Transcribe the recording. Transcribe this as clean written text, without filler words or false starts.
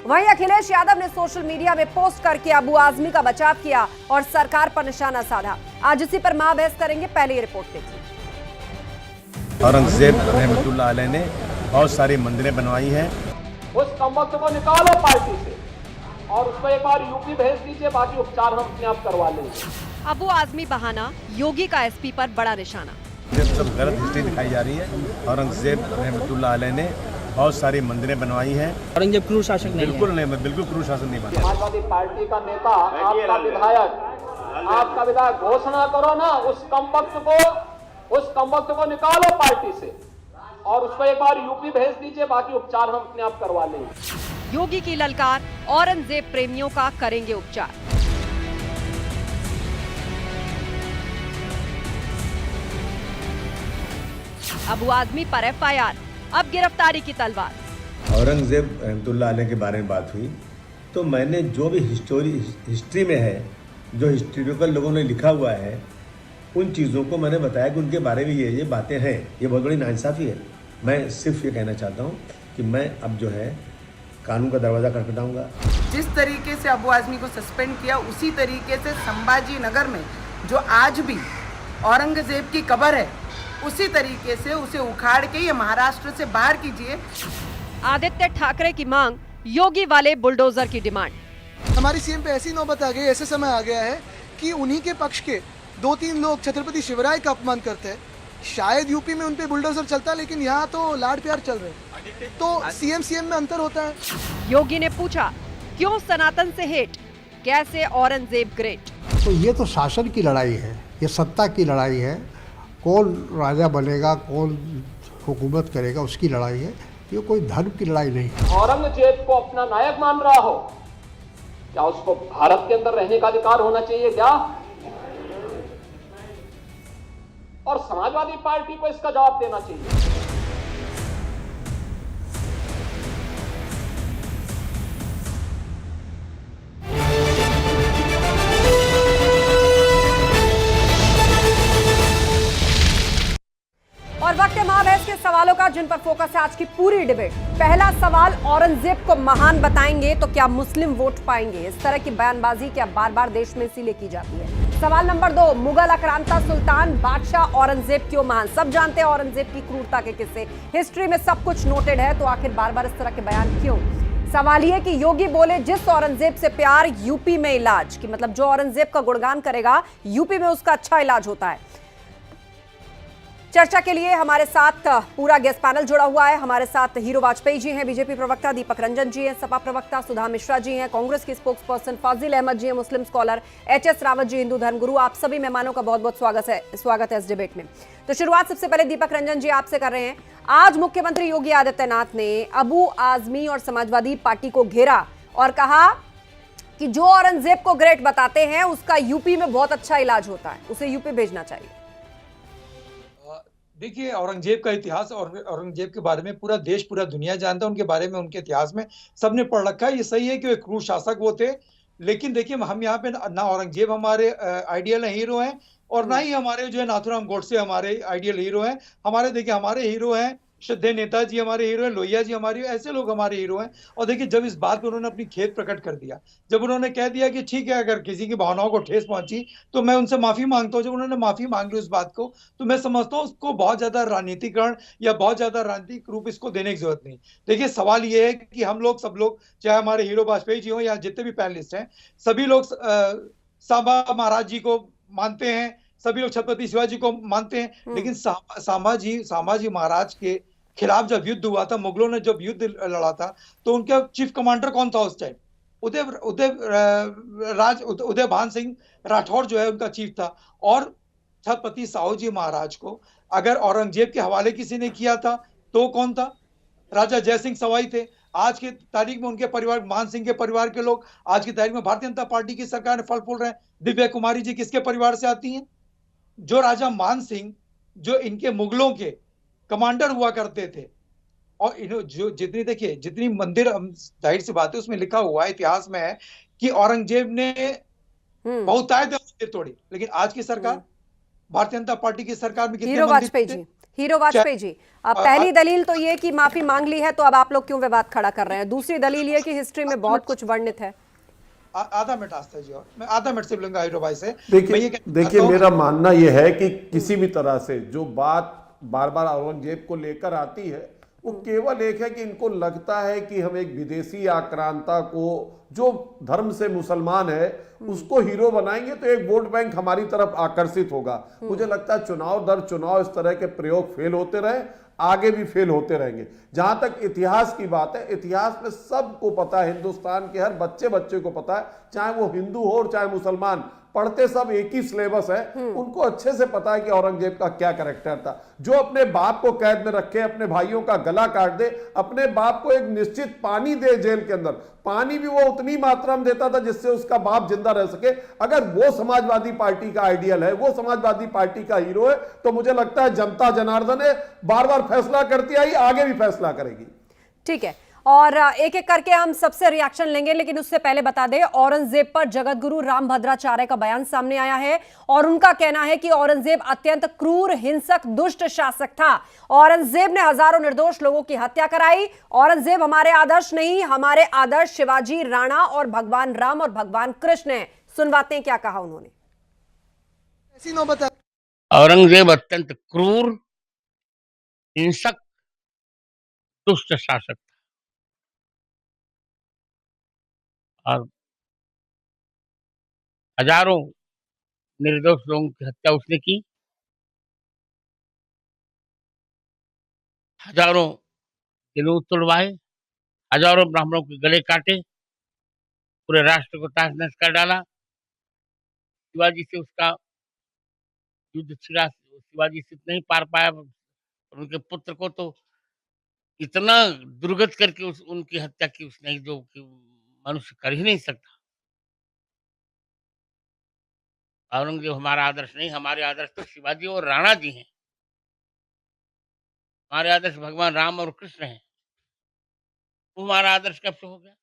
वहीं अखिलेश यादव ने social media में पोस्ट करके अबू आजमी का बचाव किया और सरकार पर निशाना साधा। आज इसी पर महाबहस करेंगे, पहले ये रिपोर्ट देखिए। औरंगजेब रहमतुल्लाह अलैह ने बहुत सारी मंदिरें बनवाई हैं। उस कमबख्त को निकालो पार्टी से और उसको एक बार यूपी भेज दीजिए, बाकी उपचार हम अपने आप करवा लेंगे। अबू आजमी बहाना, योगी का एसपी पर बड़ा निशाना। सब गलत हिस्ट्री दिखाई जा रही है। औरंगजेब रहमतुल्लाह अलैह ने बहुत सारी मंदिरें बनवाई हैं। औरंगजेब क्रूर शासक नहीं है। बिल्कुल क्रूर शासन नहीं बना। समाजवादी पार्टी का नेता, आपका विधायक घोषणा करो ना, उस कमबख्त को निकालो पार्टी से और उसको एक बार यूपी भेज दीजिए, बाकी उपचार हम अपने आप करवा लेंगे। योगी की ललकार, औरंगजेब प्रेमियों का करेंगे उपचार। अबू आजमी पर एफआईआर, अब गिरफ्तारी की तलवार। औरंगजेब रहमतुल्लाह अलैह के बारे में बात हुई तो मैंने जो भी हिस्ट्री में है, जो हिस्टोरिकल लोगों ने लिखा हुआ है, उन चीज़ों को मैंने बताया कि उनके बारे में ये बातें हैं। ये बहुत बड़ी नाइंसाफ़ी है। मैं सिर्फ ये कहना चाहता हूँ कि मैं अब जो है कानून का दरवाज़ा खटखटाऊंगा। जिस तरीके से अबू आजमी को सस्पेंड किया, उसी तरीके से संभाजी नगर में जो आज भी औरंगजेब की कब्र है, उसी तरीके से उसे उखाड़ के ये महाराष्ट्र से बाहर कीजिए। आदित्य ठाकरे की मांग, योगी वाले बुलडोजर की डिमांड। हमारी सीएम पे ऐसी नौबत आ गई, ऐसे समय आ गया है कि उन्हीं के पक्ष के 2-3 लोग छत्रपति शिवराय का अपमान करते हैं। शायद यूपी में उनपे बुलडोजर चलता, लेकिन यहाँ तो लाड प्यार चल रहे हैं। तो सीएम में अंतर होता है। योगी ने पूछा, क्यों सनातन से हेट, कैसे औरंगजेब ग्रेट। तो ये तो शासन की लड़ाई है, ये सत्ता की लड़ाई है। कौन राजा बनेगा, कौन हुकूमत करेगा, उसकी लड़ाई है। ये कोई धर्म की लड़ाई नहीं है। औरंगजेब को अपना नायक मान रहा हो, क्या उसको भारत के अंदर रहने का अधिकार होना चाहिए क्या? और समाजवादी पार्टी को इसका जवाब देना चाहिए। और वक्त है महाबहस के सवालों का, जिन पर फोकस है आज की पूरी डिबेट। पहला सवाल, औरंगजेब को महान बताएंगे तो क्या मुस्लिम वोट पाएंगे? इस तरह की बयानबाजी क्या बार बार देश में इसीलिए की जाती है? सवाल नंबर 2, मुगल आक्रांता सुल्तान बादशाह औरंगजेब क्यों महान? सब जानते हैं औरंगजेब की क्रूरता के किस्से, हिस्ट्री में सब कुछ नोटेड है, तो आखिर बार बार इस तरह के बयान क्यों? सवाल यह कि योगी बोले जिस औरंगजेब से प्यार यूपी में इलाज, की मतलब जो औरंगजेब का गुणगान करेगा यूपी में उसका अच्छा इलाज होता है। चर्चा के लिए हमारे साथ पूरा गेस्ट पैनल जुड़ा हुआ है। हमारे साथ हीरो वाजपेयी जी हैं, बीजेपी प्रवक्ता दीपक रंजन जी हैं, सपा प्रवक्ता सुधा मिश्रा जी हैं, कांग्रेस की स्पोक्स पर्सन फाजिल अहमद जी हैं, मुस्लिम स्कॉलर एचएस रावत जी, हिंदू धर्मगुरु। आप सभी मेहमानों का बहुत बहुत स्वागत है इस डिबेट में। तो शुरुआत सबसे पहले दीपक रंजन जी आपसे कर रहे हैं। आज मुख्यमंत्री योगी आदित्यनाथ ने अबू आजमी और समाजवादी पार्टी को घेरा और कहा कि जो औरंगजेब को ग्रेट बताते हैं उसका यूपी में बहुत अच्छा इलाज होता है, उसे यूपी भेजना चाहिए। देखिए, औरंगजेब का इतिहास और औरंगजेब के बारे में पूरा देश, पूरा दुनिया जानता है। उनके बारे में, उनके इतिहास में सबने पढ़ रखा है। ये सही है कि वे क्रूर शासक वो थे, लेकिन देखिए हम यहाँ पे ना औरंगजेब हमारे आइडियल हीरो हैं और ना ही हमारे जो है नाथुराम गोडसे हमारे आइडियल हीरो हैं। हमारे हीरो हैं श्रद्धेय नेताजी, हमारे हीरो हैं लोहिया जी, हमारे ऐसे लोग हमारे हीरो हैं। और देखिए, जब इस बात पर उन्होंने अपनी खेद प्रकट कर दिया, जब उन्होंने कह दिया कि ठीक है, अगर किसी की भावनाओं को ठेस पहुंची तो मैं उनसे माफी मांगता हूं, जब उन्होंने माफी मांग ली उस बात को, तो मैं समझता हूं उसको बहुत ज्यादा राजनीतिकरण या बहुत ज्यादा राजनीतिक रूप इसको देने की जरूरत नहीं। देखिए, सवाल ये है कि हम लोग, सब लोग, चाहे हमारे हीरो वाजपेयी जी हो या जितने भी पैनलिस्ट हैं, सभी लोग सांबा महाराज जी को मानते हैं, सभी लोग छत्रपति शिवाजी को मानते हैं, लेकिन सांबाजी महाराज के खिलाफ जब युद्ध हुआ था, मुगलों ने जब युद्ध लड़ा था, तो उनका चीफ कमांडर कौन था उस टाइम? उदय भान सिंह राठौर जो है उनका चीफ था। और छत्रपति साहू जी महाराज को अगर औरंगजेब के हवाले किसी ने किया था तो कौन था? राजा जयसिंह सवाई थे। आज की तारीख में उनके परिवार, मान सिंह के परिवार के लोग आज की तारीख में भारतीय जनता पार्टी की सरकार में फल फूल रहे हैं। दिव्या कुमारी जी किसके परिवार से आती हैं? जो राजा मान सिंह, जो इनके मुगलों के कमांडर हुआ करते थे। और जो जितनी मंदिर, जाहिर सी बात है उसमें लिखा हुआ है, इतिहास में है कि औरंगजेब ने बहुतायत मंदिर तोड़ी, लेकिन आज की सरकार, भारतीय जनता पार्टी की सरकार में कितने मंदिर थे? हीरो वाजपेयी जी, अब पहली दलील तो ये कि माफी मांग ली है, तो अब आप लोग क्यों विवाद खड़ा कर रहे हैं? दूसरी दलील ये कि हिस्ट्री में बहुत कुछ वर्णित है। आधा मिनट आस्था जी, और मैं आधा मिनट से बोलूंगा हीरो भाई से। मैं ये देखिए कहना देखिए चाहता हूं- मेरा मानना यह है कि किसी भी तरह से जो बात बार बार औरंगजेब को लेकर आती है, वो केवल एक है कि इनको लगता है कि हम एक विदेशी आक्रांता को, जो धर्म से मुसलमान है, उसको हीरो बनाएंगे तो एक वोट बैंक हमारी तरफ आकर्षित होगा। मुझे लगता है चुनाव दर चुनाव इस तरह के प्रयोग फेल होते रहे, आगे भी फेल होते रहेंगे। जहां तक इतिहास की बात है, इतिहास में सबको पता है, हिंदुस्तान के हर बच्चे बच्चे को पता है, चाहे वो हिंदू हो और चाहे मुसलमान, पढ़ते सब एक ही सिलेबस है, उनको अच्छे से पता है कि औरंगजेब का क्या कैरेक्टर था। जो अपने बाप को कैद में रखे, अपने भाइयों का गला काट दे, अपने बाप को एक निश्चित पानी दे जेल के अंदर, पानी भी वो उतनी मात्रा में देता था जिससे उसका बाप जिंदा रह सके, अगर वो समाजवादी पार्टी का आइडियल है, वो समाजवादी पार्टी का हीरो है, तो मुझे लगता है जनता जनार्दन है, बार बार फैसला करती आई, आगे भी फैसला करेगी। ठीक है, और एक एक करके हम सबसे रिएक्शन लेंगे, लेकिन उससे पहले बता दें, औरंगजेब पर जगतगुरु रामभद्राचार्य का बयान सामने आया है और उनका कहना है कि औरंगजेब अत्यंत क्रूर, हिंसक, दुष्ट शासक था। औरंगजेब ने हजारों निर्दोष लोगों की हत्या कराई। औरंगजेब हमारे आदर्श नहीं, हमारे आदर्श शिवाजी, राणा और भगवान राम और भगवान कृष्ण हैं। सुनवाते हैं क्या कहा उन्होंने। ऐसी नौबत आ औरंगजेब अत्यंत क्रूर, हिंसक, दुष्ट शासक था और हजारों निर्दोष लोगों की हत्या उसने की, हजारों जुलूस तुड़वाए, हजारों ब्राह्मणों के गले काटे, पूरे राष्ट्र को तहस-नहस कर डाला। शिवाजी से उसका युद्ध छिड़ा, शिवाजी से नहीं पार पाया, और उनके पुत्र को तो इतना दुर्गत करके उनकी हत्या की उसने, जो कि मनुष्य कर ही नहीं सकता। औरंगजेब हमारा आदर्श नहीं, हमारे आदर्श तो शिवाजी और राणा जी हैं। हमारे आदर्श भगवान राम और कृष्ण हैं। वो हमारा आदर्श कब से हो गया?